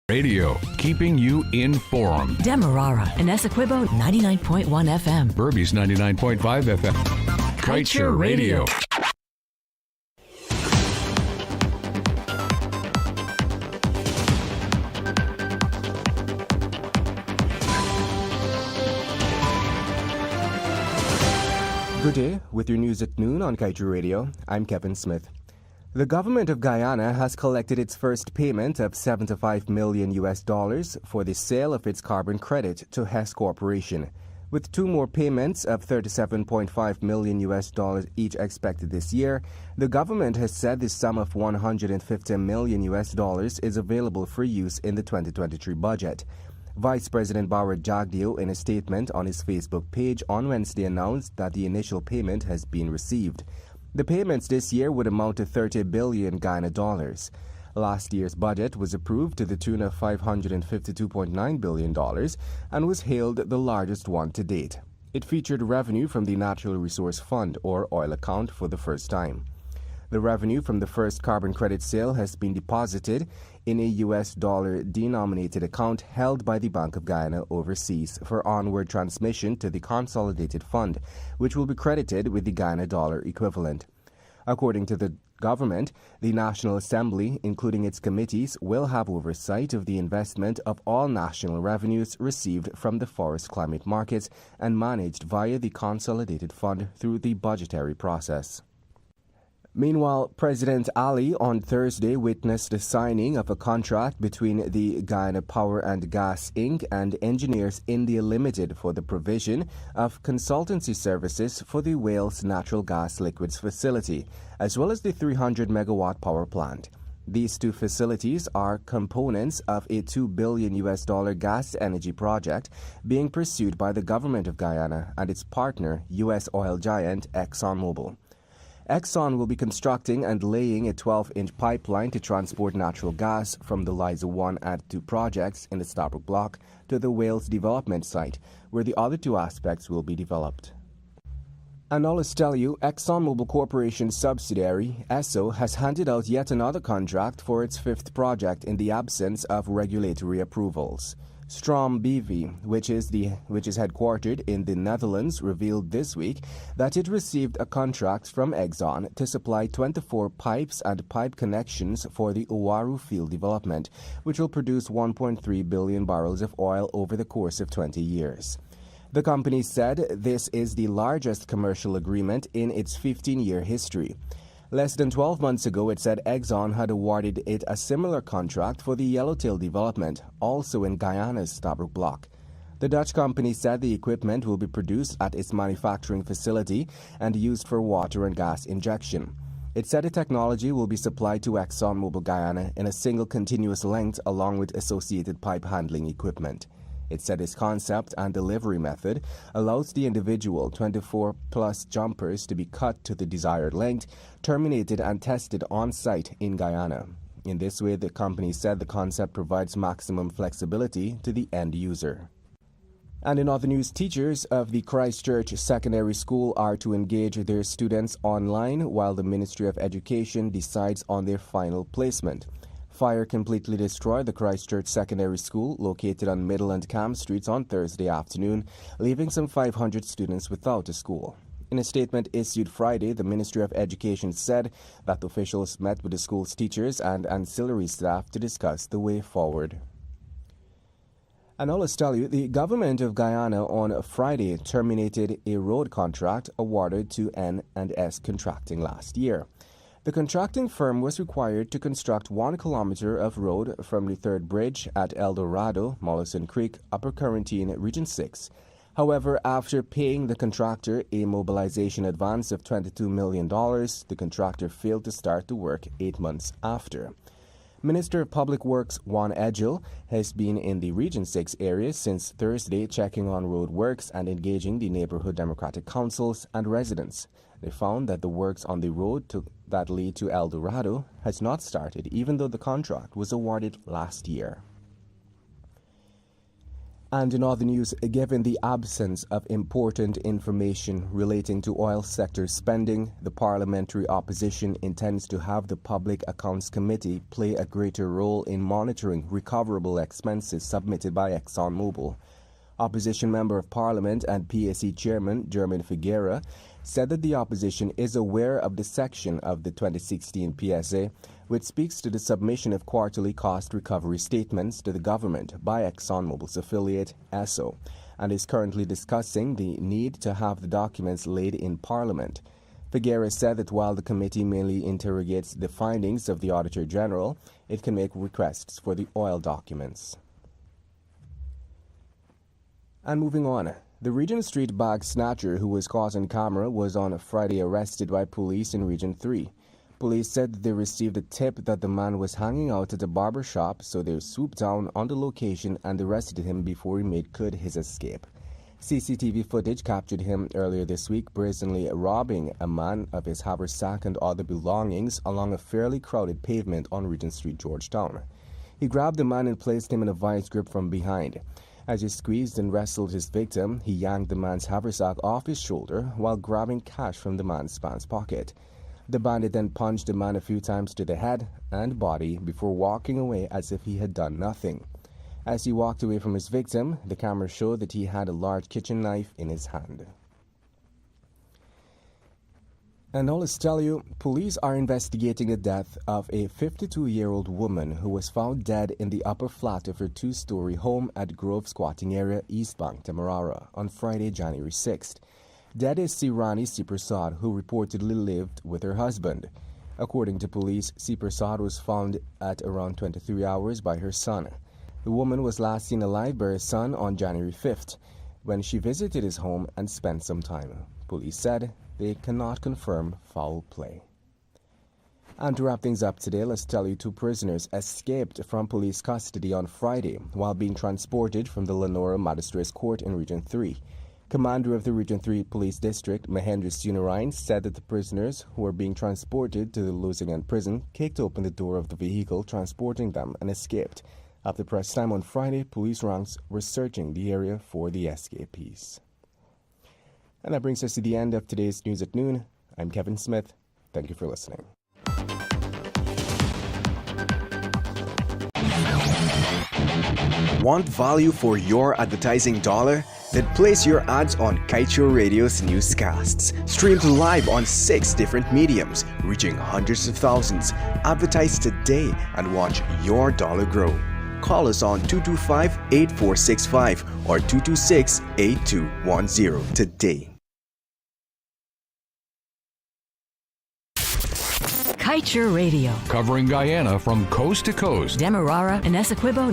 Radio, keeping you informed. Demerara and Essequibo 99.1 FM. Burby's 99.5 FM. Kaieteur Radio. Good day. With your news at noon on Kaieteur Radio, I'm Kevin Smith. The government of Guyana has collected its first payment of $75 million for the sale of its carbon credit to Hess Corporation, with two more payments of $37.5 million each expected this year. The government has said the sum of $150 million is available for use in the 2023 budget. Vice President Bawar Jagdeo, in a statement on his Facebook page on Wednesday, announced that the initial payment has been received. The payments this year would amount to 30 billion Guyana dollars. Last year's budget was approved to the tune of $552.9 billion and was hailed the largest one to date. It featured revenue from the Natural Resource Fund, or oil account, for the first time. The revenue from the first carbon credit sale has been deposited in a US dollar-denominated account held by the Bank of Guyana overseas for onward transmission to the consolidated fund, which will be credited with the Guyana dollar equivalent. According to the government, the National Assembly, including its committees, will have oversight of the investment of all national revenues received from the forest climate markets and managed via the consolidated fund through the budgetary process. Meanwhile, President Ali on Thursday witnessed the signing of a contract between the Guyana Power and Gas Inc. and Engineers India Limited for the provision of consultancy services for the Wales Natural Gas Liquids facility, as well as the 300-megawatt power plant. These two facilities are components of a $2 billion gas energy project being pursued by the government of Guyana and its partner, U.S. oil giant ExxonMobil. Exxon will be constructing and laying a 12-inch pipeline to transport natural gas from the Liza 1 and 2 projects in the Stabroek Block to the Wales development site, where the other two aspects will be developed. And now let's tell you, ExxonMobil Corporation's subsidiary, Esso, has handed out yet another contract for its fifth project in the absence of regulatory approvals. Strom BV, which is headquartered in the Netherlands, revealed this week that it received a contract from Exxon to supply 24 pipes and pipe connections for the Uaru field development, which will produce 1.3 billion barrels of oil over the course of 20 years. The company said this is the largest commercial agreement in its 15-year history. Less than 12 months ago, it said Exxon had awarded it a similar contract for the Yellowtail development, also in Guyana's Stabroek Block. The Dutch company said the equipment will be produced at its manufacturing facility and used for water and gas injection. It said the technology will be supplied to ExxonMobil Guyana in a single continuous length along with associated pipe handling equipment. It said its concept and delivery method allows the individual 24-plus jumpers to be cut to the desired length, terminated and tested on-site in Guyana. In this way, the company said the concept provides maximum flexibility to the end user. And in other news, teachers of the Christchurch Secondary School are to engage their students online while the Ministry of Education decides on their final placement. Fire completely destroyed the Christchurch Secondary School located on Middle and Camp Streets on Thursday afternoon, leaving some 500 students without a school. In a statement issued Friday, the Ministry of Education said that officials met with the school's teachers and ancillary staff to discuss the way forward. And now let's tell you, the government of Guyana on Friday terminated a road contract awarded to N&S Contracting last year. The contracting firm was required to construct 1 kilometer of road from the third bridge at El Dorado, Mollison Creek, Upper Quarantine, Region 6. However, after paying the contractor a mobilization advance of $22 million, the contractor failed to start the work 8 months after. Minister of Public Works Juan Edgel has been in the Region 6 area since Thursday, checking on road works and engaging the neighborhood democratic councils and residents. They found that the works on the road that lead to El Dorado has not started, even though the contract was awarded last year. And in other news, given the absence of important information relating to oil sector spending, the parliamentary opposition intends to have the Public Accounts Committee play a greater role in monitoring recoverable expenses submitted by ExxonMobil. Opposition Member of Parliament and PAC Chairman German Figuera said that the opposition is aware of the section of the 2016 PSA which speaks to the submission of quarterly cost recovery statements to the government by ExxonMobil's affiliate, Esso, and is currently discussing the need to have the documents laid in Parliament. Figuera said that while the committee mainly interrogates the findings of the Auditor General, it can make requests for the oil documents. And moving on, the Regent Street bag snatcher who was caught on camera was on Friday arrested by police in Region 3. Police said they received a tip that the man was hanging out at a barber shop, so they swooped down on the location and arrested him before he made good his escape. CCTV footage captured him earlier this week brazenly robbing a man of his haversack and other belongings along a fairly crowded pavement on Regent Street, Georgetown. He grabbed the man and placed him in a vice grip from behind. As he squeezed and wrestled his victim, he yanked the man's haversack off his shoulder while grabbing cash from the man's pants pocket. The bandit then punched the man a few times to the head and body before walking away as if he had done nothing. As he walked away from his victim, the camera showed that he had a large kitchen knife in his hand. And I'll just tell you, police are investigating the death of a 52-year-old woman who was found dead in the upper flat of her two-story home at Grove Squatting Area, East Bank, Demerara, on Friday, January 6th. Dead is Sirani Siprasad, who reportedly lived with her husband. According to police, Siprasad was found at around 23 hours by her son. The woman was last seen alive by her son on January 5th, when she visited his home and spent some time. Police said they cannot confirm foul play. And to wrap things up today, let's tell you 2 prisoners escaped from police custody on Friday while being transported from the Lenora Magistrates Court in Region 3. Commander of the Region 3 Police District, Mahendra Sunarayan, said that the prisoners who were being transported to the Lusignan prison kicked open the door of the vehicle transporting them and escaped. After press time on Friday, police ranks were searching the area for the escapees. And that brings us to the end of today's News at Noon. I'm Kevin Smith. Thank you for listening. Want value for your advertising dollar? Then place your ads on Kaieteur Radio's Newscasts. Streamed live on 6 different mediums, reaching hundreds of thousands. Advertise today and watch your dollar grow. Call us on 225-8465 or 226-8210 today. Kaieteur Radio. Covering Guyana from coast to coast. Demerara and Essequibo